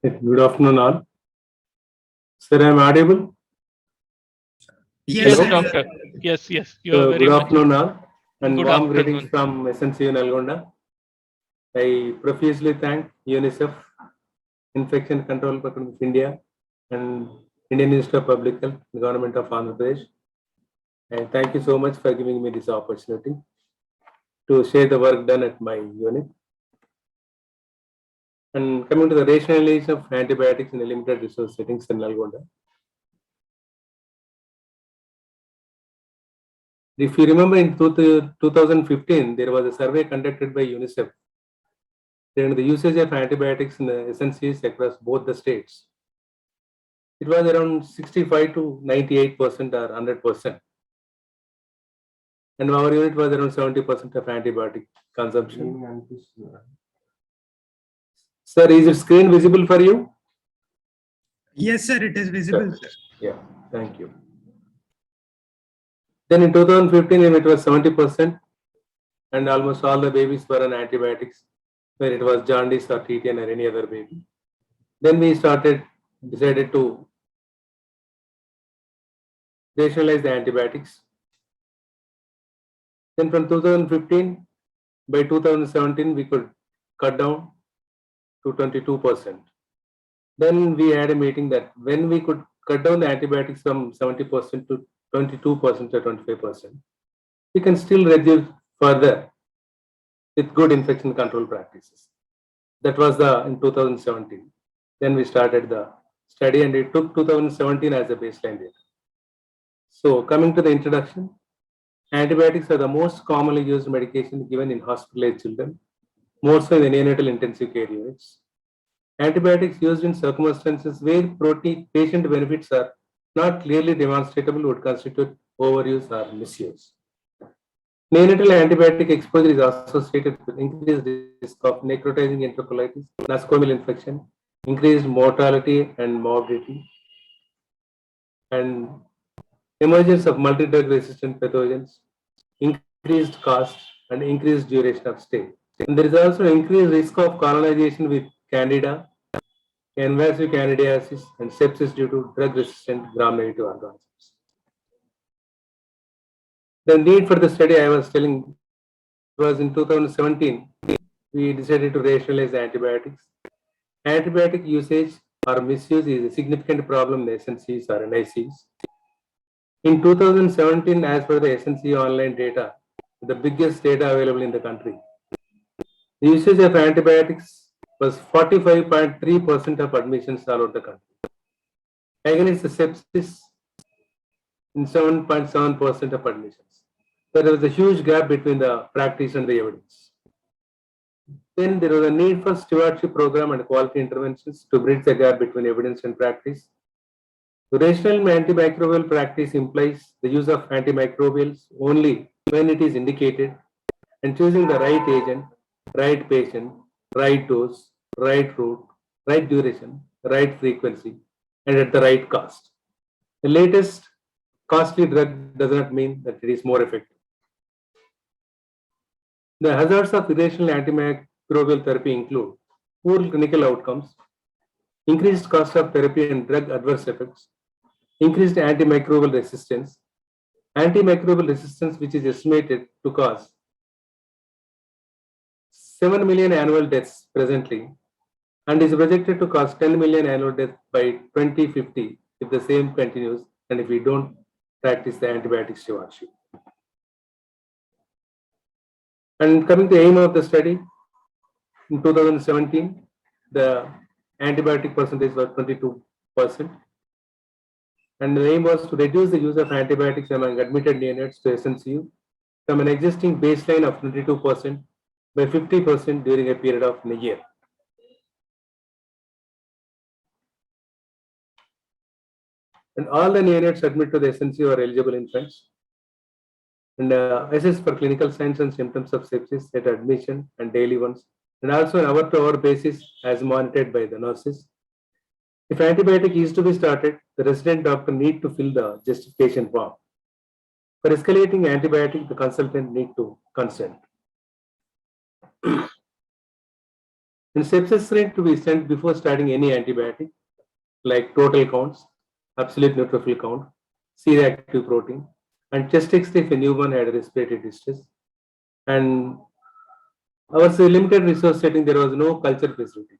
Good afternoon, all. Sir, I am audible? Yes, Hello. doctor. Yes, you are very Good much. afternoon, all, and Good warm greetings afternoon. from SNCU Nalgonda. I profusely thank UNICEF, Infection Control Program of India, and Indian Ministry of Public Health, the Government of Andhra Pradesh. And thank you so much for giving me this opportunity to share the work done at my unit. And coming to the rationalization of antibiotics in a limited resource settings in Nalgonda. If you remember in 2015, there was a survey conducted by UNICEF and the usage of antibiotics in the SNCs across both the states. It was around 65 to 98% or 100%. And our unit was around 70% of antibiotic consumption. Sir, is it screen visible for you? Yes, sir, it is visible, sir. Yeah, thank you. Then in 2015, it was 70%, and almost all the babies were on antibiotics, whether it was jaundice or TTN or any other baby. Then we decided to rationalize the antibiotics. Then from 2015, by 2017, we could cut down to 22%. Then we had a meeting that when we could cut down the antibiotics from 70% to 22% or 25%, we can still reduce further with good infection control practices. That was in 2017. Then we started the study and it took 2017 as a baseline data. So coming to the introduction, antibiotics are the most commonly used medication given in hospitalized children, more so in the neonatal intensive care units. Antibiotics used in circumstances where patient benefits are not clearly demonstrable would constitute overuse or misuse. Neonatal antibiotic exposure is associated with increased risk of necrotizing enterocolitis, nosocomial infection, increased mortality and morbidity, and emergence of multi-drug resistant pathogens, increased cost, and increased duration of stay. And there is also increased risk of colonization with candida, invasive candidiasis, and sepsis due to drug-resistant gram-negative organisms. The need for the study I was telling was in 2017, we decided to rationalize antibiotics. Antibiotic usage or misuse is a significant problem in SNCs or NICs. In 2017, as per the SNC online data, the biggest data available in the country, the usage of antibiotics was 45.3% of admissions all over the country. Against the sepsis in 7.7% of admissions. There was a huge gap between the practice and the evidence. Then there was a need for stewardship program and quality interventions to bridge the gap between evidence and practice. The rational antimicrobial practice implies the use of antimicrobials only when it is indicated and choosing the right agent, right patient, right dose, right route, right duration, right frequency, and at the right cost. The latest costly drug does not mean that it is more effective. The hazards of irrational antimicrobial therapy include poor clinical outcomes, increased cost of therapy and drug adverse effects, increased antimicrobial resistance, which is estimated to cause 7 million annual deaths presently and is projected to cause 10 million annual deaths by 2050 if the same continues and if we don't practice the antibiotic stewardship. And coming to the aim of the study, in 2017, the antibiotic percentage was 22%. And the aim was to reduce the use of antibiotics among admitted neonates to SNCU from an existing baseline of 22% by 50% during a period of a year. And all the neonates admitted to the SNCU are eligible infants. And assess for clinical signs and symptoms of sepsis at admission and daily ones, and also an hour-to-hour basis as monitored by the nurses. If antibiotic is to be started, the resident doctor need to fill the justification form. For escalating antibiotic, the consultant need to consent. And sepsis rate to be sent before starting any antibiotic, like total counts, absolute neutrophil count, C-reactive protein, and chest X-ray if a newborn had respiratory distress. And our limited resource setting, there was no culture facility.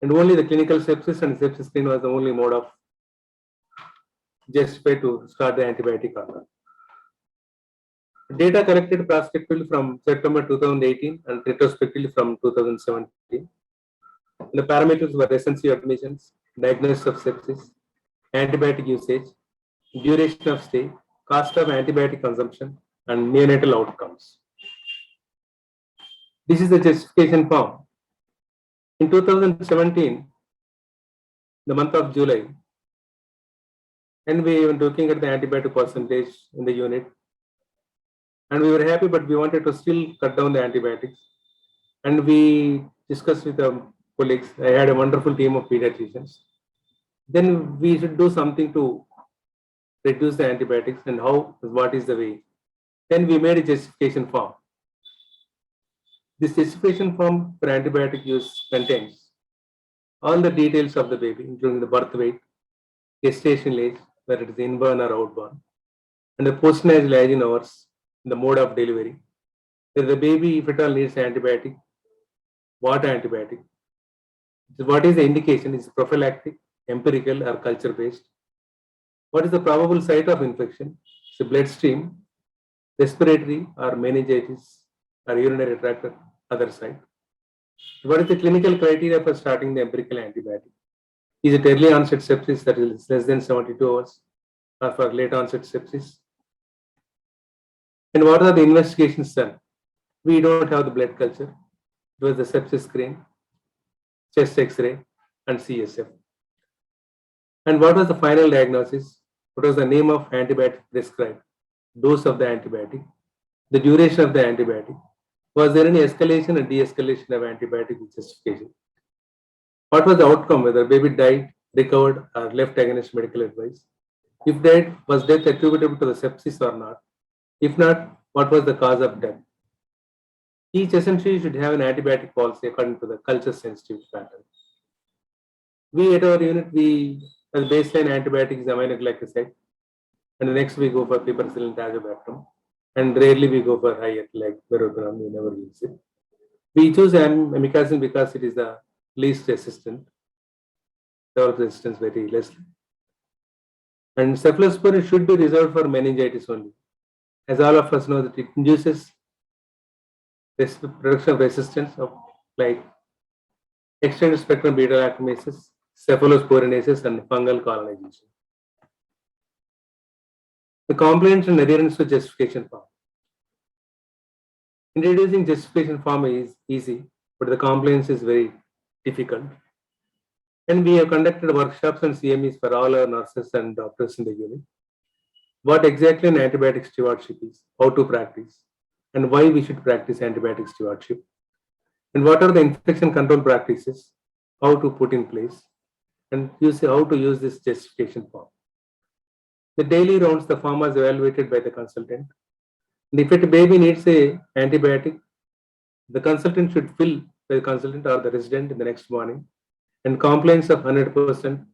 And only the clinical sepsis and sepsis screen was the only mode of justified to start the antibiotic or not. Data collected prospectively from September 2018 and retrospectively from 2017. The parameters were recency admissions, diagnosis of sepsis, antibiotic usage, duration of stay, cost of antibiotic consumption, and neonatal outcomes. This is the justification form. In 2017, the month of July, and we were looking at the antibiotic percentage in the unit, and we were happy, but we wanted to still cut down the antibiotics. And we discussed with the colleagues. I had a wonderful team of pediatricians. Then we should do something to reduce the antibiotics and how, what is the way. Then we made a justification form. This justification form for antibiotic use contains all the details of the baby, including the birth weight, gestation age, whether it is inborn or outborn, and the postnasal hygiene hours, the mode of delivery, whether the baby, if at all, needs antibiotic, what antibiotic, what is the indication, is it prophylactic, empirical, or culture based, what is the probable site of infection, is it bloodstream, respiratory, or meningitis, or urinary tract, or other site. What is the clinical criteria for starting the empirical antibiotic? Is it early onset sepsis that is less than 72 hours, or for late onset sepsis? And what are the investigations done? We don't have the blood culture. It was the sepsis screen, chest X-ray, and CSF. And what was the final diagnosis? What was the name of antibiotic prescribed? Dose of the antibiotic, the duration of the antibiotic. Was there any escalation and de-escalation of antibiotic with justification? What was the outcome, whether baby died, recovered, or left against medical advice? If died, was death attributable to the sepsis or not? If not, what was the cause of death? Each essentially should have an antibiotic policy according to the culture sensitivity pattern. We at our unit, as baseline antibiotic is aminoglycoside, and the next we go for piperacillin tazobactam, and rarely we go for higher like meropenem, we never use it. We choose amikacin because it is the least resistant, develop resistance very less. And cephalosporin should be reserved for meningitis only. As all of us know that it induces production of resistance of like extended spectrum beta lactamases, cephalosporinases, and fungal colonization. The complaints and adherence to justification form. Introducing justification form is easy, but the compliance is very difficult. And we have conducted workshops and CMEs for all our nurses and doctors in the unit. What exactly an antibiotic stewardship is, how to practice, and why we should practice antibiotic stewardship, and what are the infection control practices, how to put in place, and how to use this justification form. The daily rounds, the form is evaluated by the consultant. And if a baby needs a antibiotic, the consultant should fill the consultant or the resident in the next morning, and compliance of 100%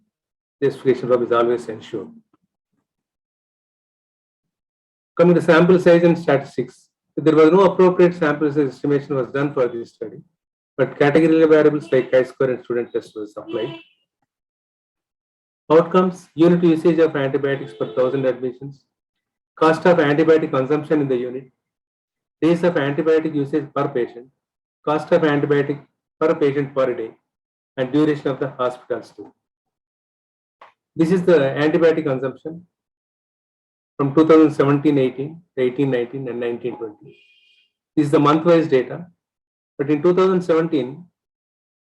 justification form is always ensured. Coming to sample size and statistics, there was no appropriate sample size estimation was done for this study, but category variables like chi-square and student test was applied. Outcomes: unit usage of antibiotics per 1,000 admissions, cost of antibiotic consumption in the unit, days of antibiotic usage per patient, cost of antibiotic per patient per day, and duration of the hospital stay. This is the antibiotic consumption from 2017-18, 18-19, and 19-20. This is the month-wise data. But in 2017,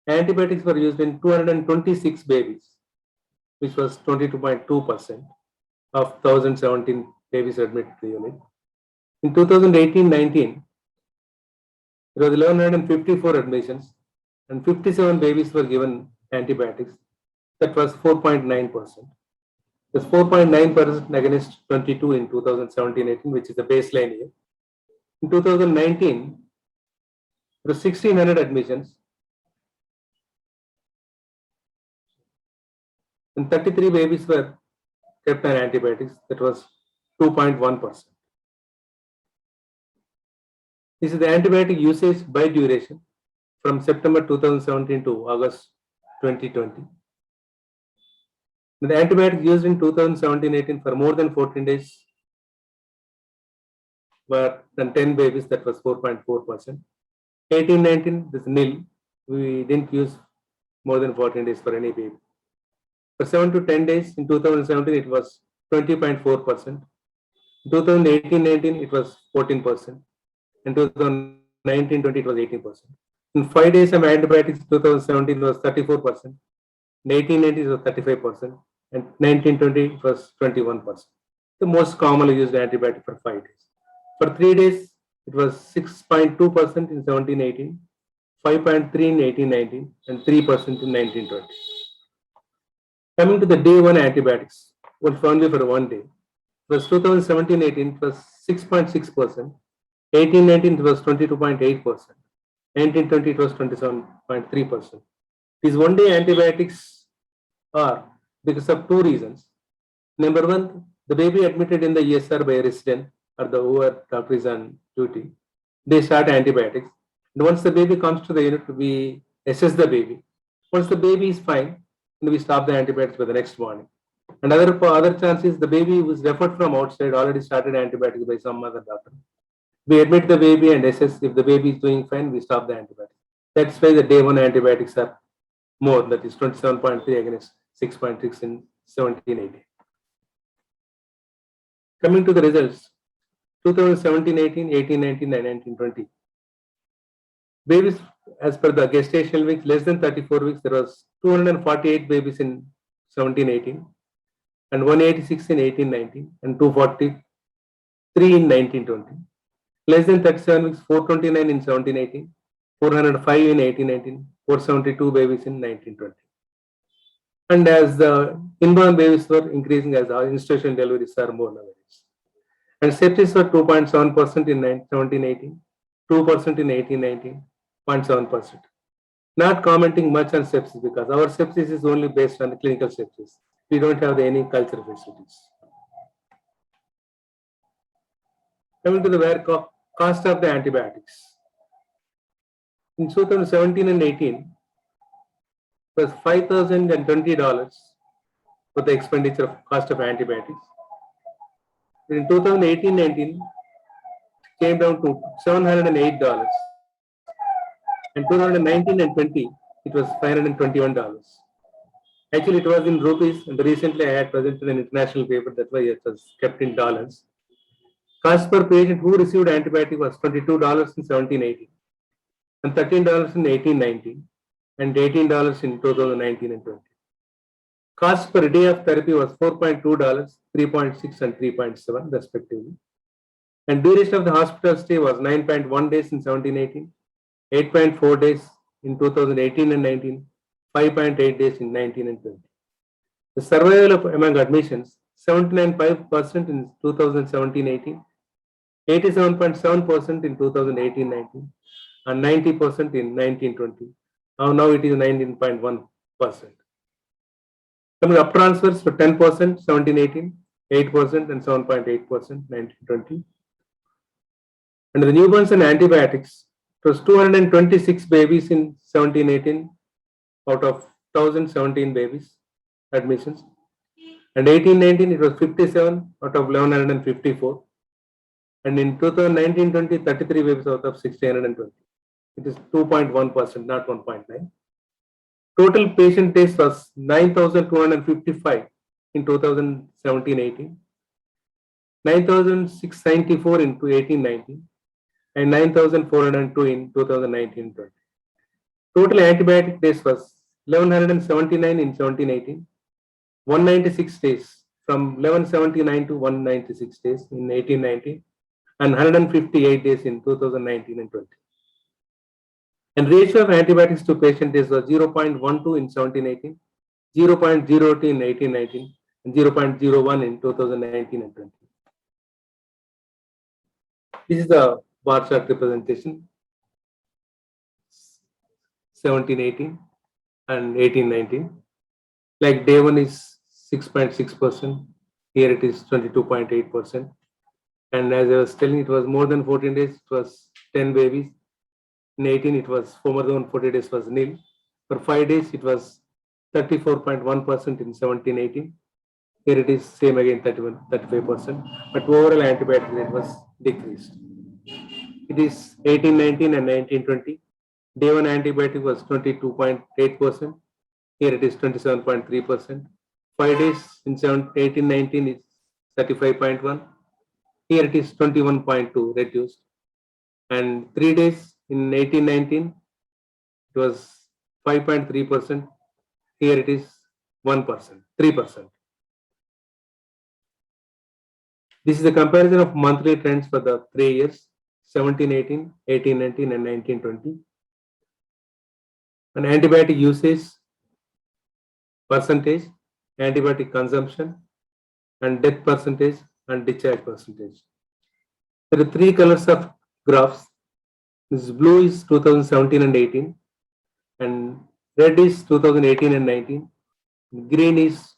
antibiotics were used in 226 babies, which was 22.2% of 1,017 babies admitted to the unit. In 2018-19, there was 1,154 admissions, and 57 babies were given antibiotics. That was 4.9%. That's 4.9% against 22 in 2017-18, which is the baseline year. In 2019, there were 1,600 admissions, and 33 babies were kept on antibiotics. That was 2.1%. This is the antibiotic usage by duration from September 2017 to August 2020. The antibiotics used in 2017-18 for more than 14 days were than 10 babies, that was 4.4%. 18-19, this nil. We didn't use more than 14 days for any baby. For 7 to 10 days in 2017, it was 20.4%. In 2018-19, it was 14%. In 2019-20, it was 18%. In 5 days of antibiotics, 2017 was 34%. In 18-19, it was 35%. And 19-20, it was 21%. The most commonly used antibiotic for 5 days. For 3 days, it was 6.2% in 17-18, 5.3 in 18-19, and 3% in 19-20. Coming to the day one antibiotics, was only for 1 day. It was 2017-18, it was 6.6%. 18-19, it was 22.8%. 19-20, it was 27.3%. These 1 day antibiotics are because of 2 reasons. Number one, the baby admitted in the ESR by a resident or the OR doctor is on duty, they start antibiotics. And once the baby comes to the unit, we assess the baby. Once the baby is fine, we stop the antibiotics by the next morning. And other chances, the baby was referred from outside, already started antibiotics by some other doctor. We admit the baby and assess if the baby is doing fine, we stop the antibiotics. That's why the day one antibiotics are more, that is 27.3 against 6.6 in 17-18. Coming to the results, 2017-18, 18-19, and 19-20. Babies, as per the gestational weeks, less than 34 weeks, there was 248 babies in 17-18, and 186 in 18-19, and 243 in 19-20. Less than 37 weeks, 429 in 17-18, 405 in 18-19, 472 babies in 19-20. And as the inborn babies were increasing as our institutional deliveries are more nowadays. And sepsis were 2.7% in 17-18, 2% in 18-19, 0.7%. Not commenting much on sepsis because our sepsis is only based on the clinical sepsis. We don't have any culture facilities. Coming to the cost of the antibiotics. In 2017 and 18, it was $5,020 for the expenditure of cost of antibiotics. In 2018-19, came down to $708. In 2019 and 20, it was $521. Actually, it was in rupees, and recently I had presented an international paper, that's why it was kept in dollars. Cost per patient who received antibiotic was $22 in 17-18, and $13 in 18-19, and $18 in 2019 and 20. Cost per day of therapy was $4.2, 3.6, and 3.7 respectively. And duration of the hospital stay was 9.1 days in 17-18, 8.4 days in 2018 and 19, 5.8 days in 19 and 20. The survival among admissions, 79.5% in 2017-18, 87.7% in 2018-19, and 90% in 19-20. Now it is 19.1%. Coming up transfers for 10%, 17-18, 8% and 7.8%, 19-20. And the newborns and antibiotics, it was 226 babies in 17-18 out of 1,017 babies admissions. And 18-19, it was 57 out of 1,154. And in 2019-20, 33 babies out of 1,620. It is 2.1%, not 1.9. Total patient days was 9,255 in 2017-18, 9,694 in 18-19, and 9,402 in 2019-20. Total antibiotic days was 1,179 in 17-18, 196 days from 1179 to 196 days in 18-19, and 158 days in 2019 and 20. And ratio of antibiotics to patient days was 0.12 in 17-18, 0.02 in 18-19, and 0.01 in 2019 and 20. This is the bar chart representation, 17-18 and 18-19. Like day one is 6.6%. Here it is 22.8%. And as I was telling, it was more than 14 days. It was 10 babies. In 18, it was for more than 40 days was nil. For 5 days, it was 34.1% in 17-18. Here it is same again 35%. But overall antibiotic rate was decreased. It is 18-19 and 19-20. Day one antibiotic was 22.8%. Here it is 27.3%. 5 days in 18-19 is 35.1. Here it is 21.2 reduced. And 3 days in 18-19 it was 5.3%. Here it is 1%, 3%. This is the comparison of monthly trends for the 3 years, 17-18, 18-19 and 19-20. And antibiotic usage percentage, antibiotic consumption, and death percentage and discharge percentage. There are 3 colors of graphs. This blue is 2017 and 18, and red is 2018 and 19, green is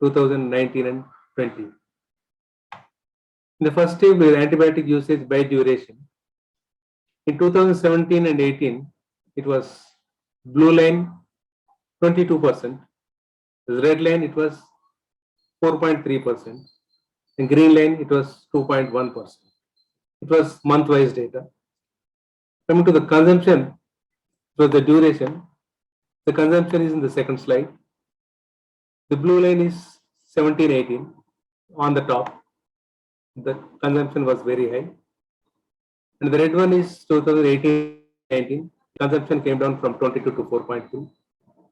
2019 and 20. In the first table, antibiotic usage by duration. In 2017 and 18, it was blue line 22%, red line it was 4.3%, and green line it was 2.1%. It was month-wise data. Coming to the consumption, so the duration, the consumption is in the second slide. The blue line is 17-18 on the top. The consumption was very high. And the red one is 2018-19. Consumption came down from 22 to 4.2.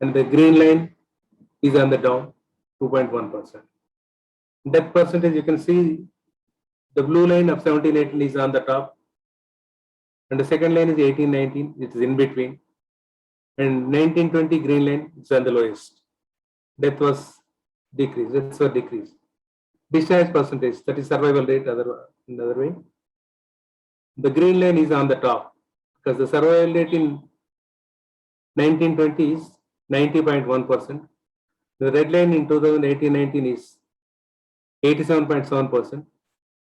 And the green line is on the down, 2.1%. Death percentage, you can see the blue line of 17-18 is on the top. And the second line is 18-19, it is in between. And 19-20 green line is on the lowest. Death was decreased, deaths were decreased. Discharge percentage, that is survival rate in the other way. The green line is on the top because the survival rate in 1920 is 90.1%. The red line in 2018-19 is 87.7%.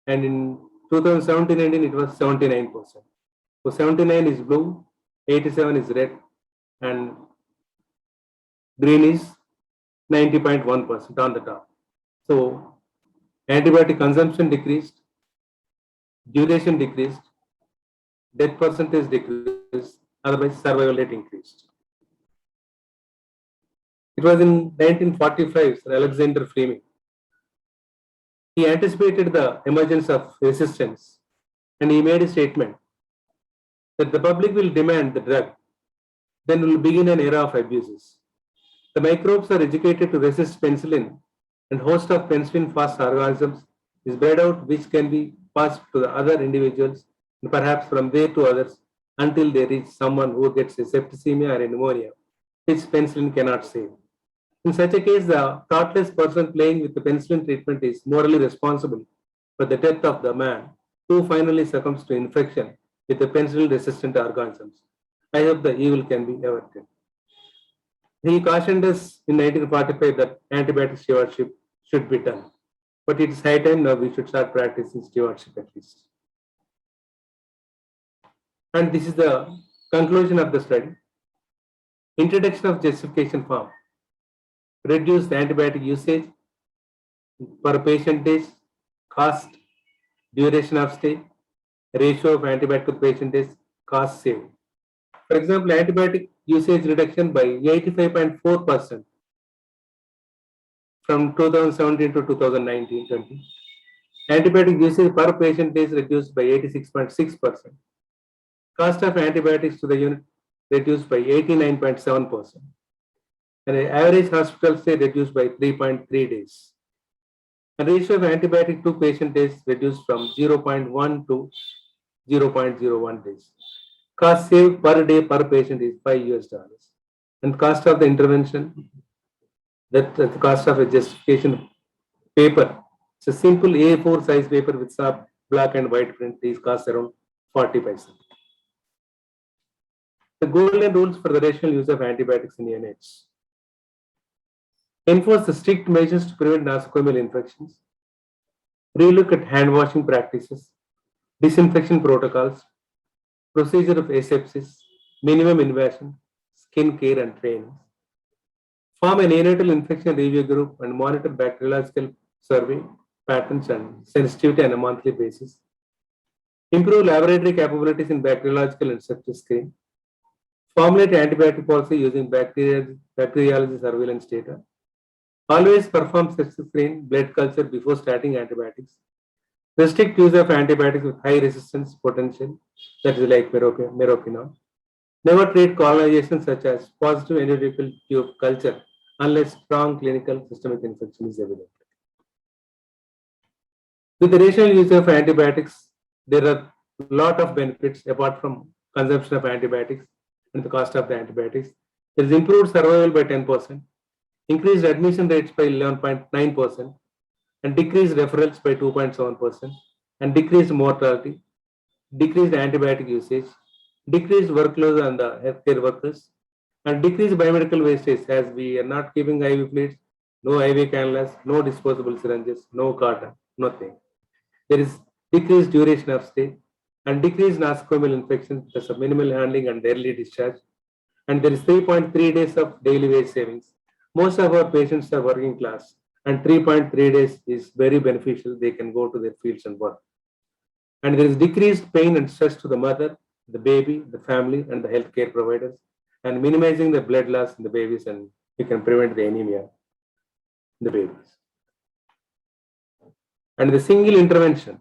And in 2017-19 it was 79%. So 79 is blue, 87 is red, and green is 90.1% on the top. So antibiotic consumption decreased, duration decreased, death percentage decreased, otherwise survival rate increased. It was in 1945, Sir Alexander Fleming. He anticipated the emergence of resistance and he made a statement that the public will demand the drug, then will begin an era of abuses. The microbes are educated to resist penicillin, and host of penicillin-fast organisms is bred out, which can be passed to the other individuals and perhaps from there to others until they reach someone who gets a septicemia or a pneumonia, which penicillin cannot save. In such a case, the thoughtless person playing with the penicillin treatment is morally responsible for the death of the man who finally succumbs to infection with the penicillin-resistant organisms. I hope the evil can be averted. He cautioned us in 1945 that antibiotic stewardship should be done. But it is high time now we should start practicing stewardship at least. And this is the conclusion of the study. Introduction of justification form. Reduce the antibiotic usage per patient days, cost, duration of stay, ratio of antibiotic to patient days, cost saved. For example, antibiotic usage reduction by 85.4% from 2017 to 2019-20. Antibiotic usage per patient days reduced by 86.6%. Cost of antibiotics to the unit reduced by 89.7%. And the average hospital stay reduced by 3.3 days. And ratio of antibiotic to patient days reduced from 0.1 to 0.01 days. Cost saved per day per patient is $5. And cost of the intervention, that the cost of a justification paper, it's a simple A4 size paper with some black and white print, these cost around 40 paisa. The golden rules for the rational use of antibiotics in NH. enforce the strict measures to prevent nosocomial infections, relook at hand washing practices, disinfection protocols, procedure of asepsis, minimum invasion, skin care and training. Form a neonatal infection review group and monitor bacteriological survey patterns and sensitivity on a monthly basis. Improve laboratory capabilities in bacteriological and sepsis screen. Formulate antibiotic policy using bacteriology surveillance data. Always perform sepsis screen blood culture before starting antibiotics. Restrict use of antibiotics with high resistance potential, that is like meroquinone. Never treat colonization such as positive endothelial tube culture unless strong clinical systemic infection is evident. With the rational use of antibiotics, there are a lot of benefits apart from consumption of antibiotics and the cost of the antibiotics. There is improved survival by 10%, increased admission rates by 11.9%, and decreased referrals by 2.7%, and decreased mortality, decreased antibiotic usage, decreased workload on the healthcare workers, and decreased biomedical wastage as we are not keeping IV plates, no IV cannulas, no disposable syringes, no cotton, nothing. There is decreased duration of stay and decreased nosocomial infection because of minimal handling and early discharge. And there is 3.3 days of daily wage savings. Most of our patients are working class, and 3.3 days is very beneficial. They can go to their fields and work. And there is decreased pain and stress to the mother, the baby, the family, and the healthcare providers, and minimizing the blood loss in the babies, and we can prevent the anemia in the babies. And the single intervention,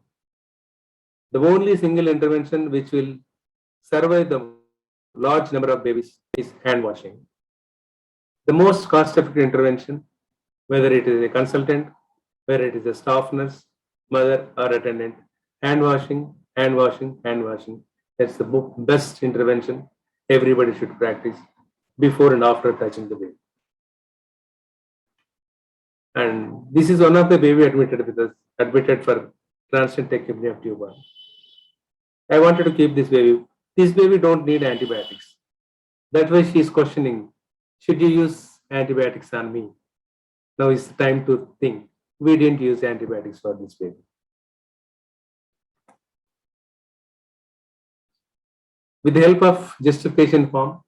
the only single intervention which will survive the large number of babies is hand washing. The most cost-effective intervention, whether it is a consultant, whether it is a staff nurse, mother, or attendant, hand washing, hand washing, hand washing. That's the best intervention everybody should practice before and after touching the baby. And this is one of the baby admitted with us, admitted for transient tachypnea of newborn. I wanted to keep this baby. This baby don't need antibiotics. That's why she is questioning, should you use antibiotics on me? Now it's time to think. We didn't use antibiotics for this baby. With the help of justification form,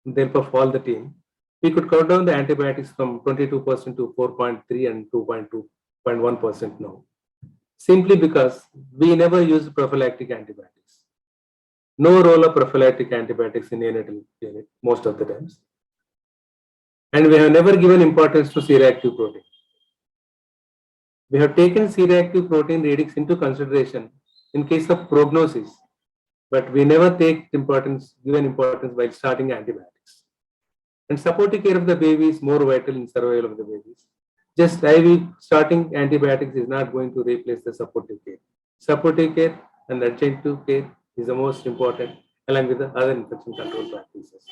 with the help of all the team, we could cut down the antibiotics from 22% to 4.3 and 2.1% now. Simply because we never used prophylactic antibiotics. No role of prophylactic antibiotics in neonatal unit most of the times. And we have never given importance to C-reactive protein. We have taken C-reactive protein readings into consideration in case of prognosis, but we never given importance while starting antibiotics. And supportive care of the baby is more vital in survival of the babies. Just IV starting antibiotics is not going to replace the supportive care. Supportive care and adjunctive care is the most important, along with the other infection control practices.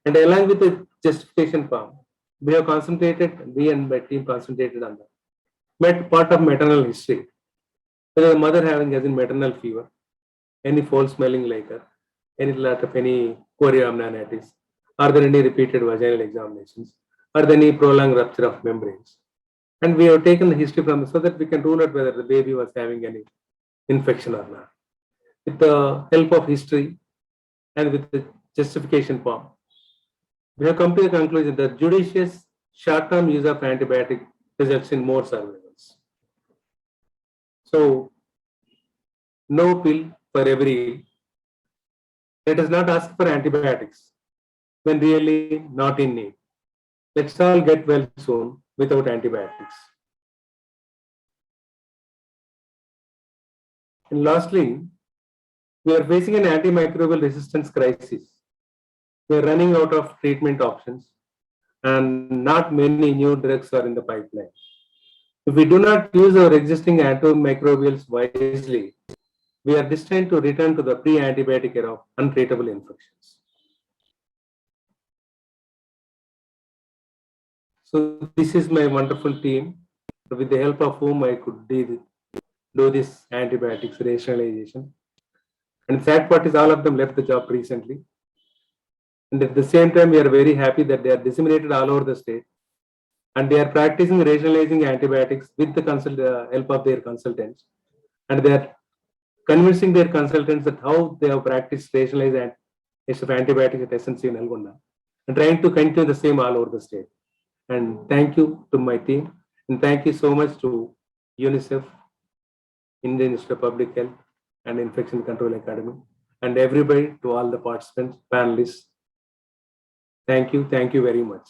And along with the justification form, we have concentrated, we and my team concentrated on the part of maternal history. Whether the mother having as in maternal fever, any foul smelling liquor, any lot of any chorioamnionitis, are there any repeated vaginal examinations, are there any prolonged rupture of membranes? And we have taken the history from so that we can rule out whether the baby was having any infection or not. With the help of history and with the justification form, we have come to the conclusion that judicious short-term use of antibiotic results in more survivals. So, no pill for every ill. Let us not ask for antibiotics when really not in need. Let's all get well soon without antibiotics. And lastly, we are facing an antimicrobial resistance crisis. We are running out of treatment options and not many new drugs are in the pipeline. If we do not use our existing antimicrobials wisely, we are destined to return to the pre-antibiotic era of untreatable infections. So this is my wonderful team, with the help of whom I could do this antibiotics rationalization. And the sad part is all of them left the job recently. And at the same time, we are very happy that they are disseminated all over the state. and they are practicing regionalizing antibiotics with the help of their consultants, and they are convincing their consultants that how they have practiced regionalized use of antibiotics at SNC Nalgonda, and trying to continue the same all over the state. And thank you to my team, and thank you so much to UNICEF, Indian Institute of Public Health, and Infection Control Academy, and everybody, to all the participants, panelists. Thank you very much.